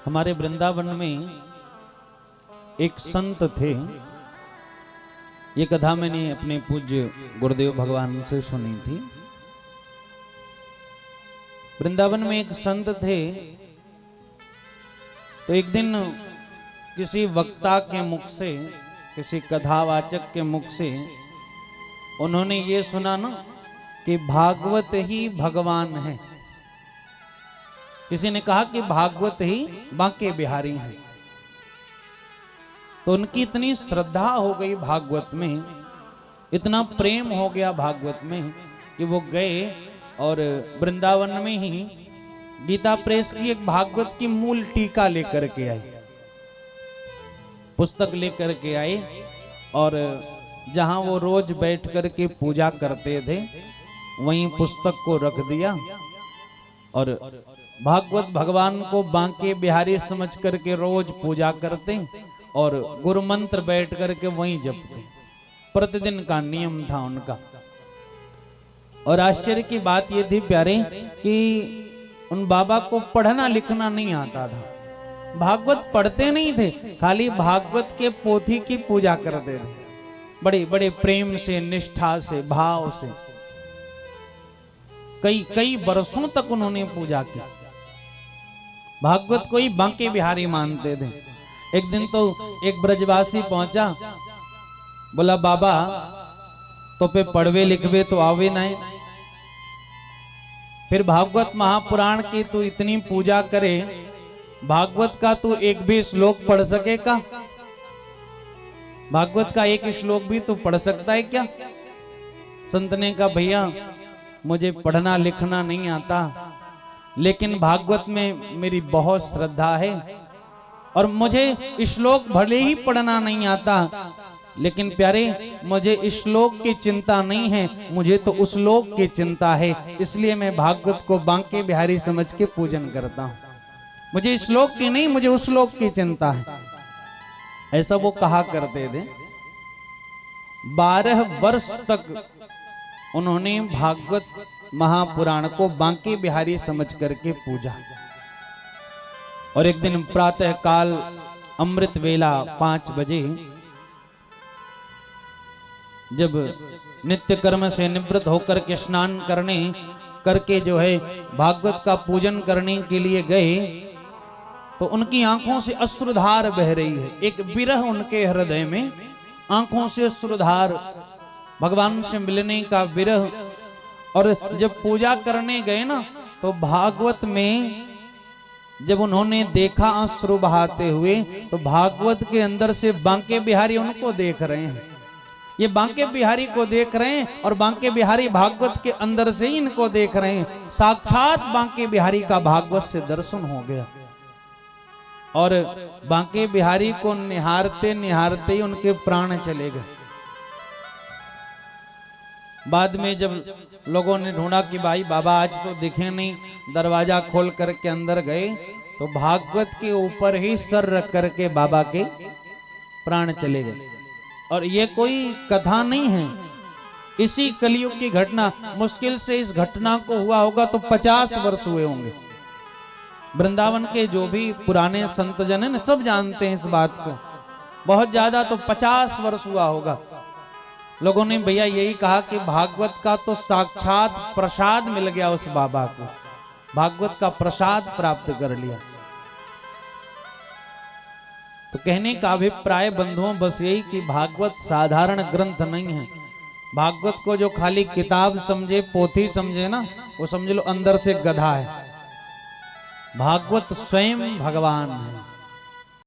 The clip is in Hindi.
हमारे वृंदावन में एक संत थे। ये कथा मैंने अपने पूज्य गुरुदेव भगवान से सुनी थी। वृंदावन में एक संत थे, तो एक दिन किसी वक्ता के मुख से, किसी कथावाचक के मुख से उन्होंने ये सुना ना कि भागवत ही भगवान है। किसी ने कहा कि भागवत ही बांके बिहारी हैं। तो उनकी इतनी श्रद्धा हो गई भागवत में, इतना प्रेम हो गया भागवत में कि वो गए और वृंदावन में ही गीता प्रेस की एक भागवत की मूल टीका लेकर के आए, पुस्तक लेकर के आए। और जहां वो रोज बैठ करके पूजा करते थे वहीं पुस्तक को रख दिया और भागवत भगवान को बांके बिहारी समझ करके रोज पूजा करते और गुरु मंत्र बैठ करके वहीं जपते। प्रतिदिन का नियम था उनका। और आश्चर्य की बात ये थी प्यारे कि उन बाबा को पढ़ना लिखना नहीं आता था। भागवत पढ़ते नहीं थे, खाली भागवत के पोथी की पूजा करते थे, बड़े बड़े प्रेम से, निष्ठा से, भाव से। कई बरसों तक उन्होंने पूजा की। भागवत को ही बांके बिहारी मानते थे। एक दिन तो एक ब्रजवासी पहुंचा, बोला बाबा तो पे पढ़वे लिखवे तो आवे ना। फिर भागवत महापुराण की तू इतनी पूजा करे, भागवत का तू एक भी श्लोक पढ़ सके का? भागवत का एक श्लोक भी तू पढ़ सकता है क्या? संत ने कहा भैया मुझे पढ़ना लिखना नहीं आता, लेकिन भागवत में मेरी बहुत श्रद्धा है और मुझे श्लोक भले ही पढ़ना नहीं आता, लेकिन प्यारे मुझे श्लोक की चिंता नहीं है, मुझे तो उस लोक की चिंता है। इसलिए मैं भागवत को बांके बिहारी समझ के पूजन करता हूं। मुझे श्लोक की नहीं, मुझे उस लोक की चिंता है। ऐसा वो कहा करते थे। 12 वर्ष तक उन्होंने भागवत महापुराण को बांके बिहारी समझ करके पूजा। और एक दिन प्रातः काल अमृत वेला 5 बजे जब नित्य कर्म से निवृत्त होकर के स्नान करके जो है भागवत का पूजन करने के लिए गए, तो उनकी आंखों से अश्रुधार बह रही है। एक विरह उनके हृदय में, आंखों से अश्रुधार, भगवान से मिलने का विरह। और जब पूजा करने गए ना, तो भागवत में जब उन्होंने देखा अश्रु बहाते हुए, तो भागवत के अंदर से बांके बिहारी उनको देख रहे हैं। ये बांके बिहारी को देख रहे हैं और बांके बिहारी भागवत के अंदर से ही इनको देख रहे हैं। साक्षात बांके बिहारी का भागवत से दर्शन हो गया। और बांके बिहारी को निहारते निहारते ही उनके प्राण चले गए। बाद में जब लोगों ने ढूंढा कि भाई बाबा आज तो दिखे नहीं, दरवाजा खोल करके अंदर गए, तो भागवत के ऊपर ही सर रख करके बाबा के प्राण चले गए। और ये कोई कथा नहीं है, इसी कलयुग की घटना। मुश्किल से इस घटना को हुआ होगा तो 50 वर्ष हुए होंगे। वृंदावन के जो भी पुराने संत जन है ना, सब जानते हैं इस बात को। बहुत ज्यादा तो 50 वर्ष हुआ होगा। लोगों ने भैया यही कहा कि भागवत का तो साक्षात प्रसाद मिल गया उस बाबा को, भागवत का प्रसाद प्राप्त कर लिया। तो कहने का अभिप्राय बंधुओं बस यही कि भागवत साधारण ग्रंथ नहीं है। भागवत को जो खाली किताब समझे, पोथी समझे ना, वो समझ लो अंदर से गधा है। भागवत स्वयं भगवान है।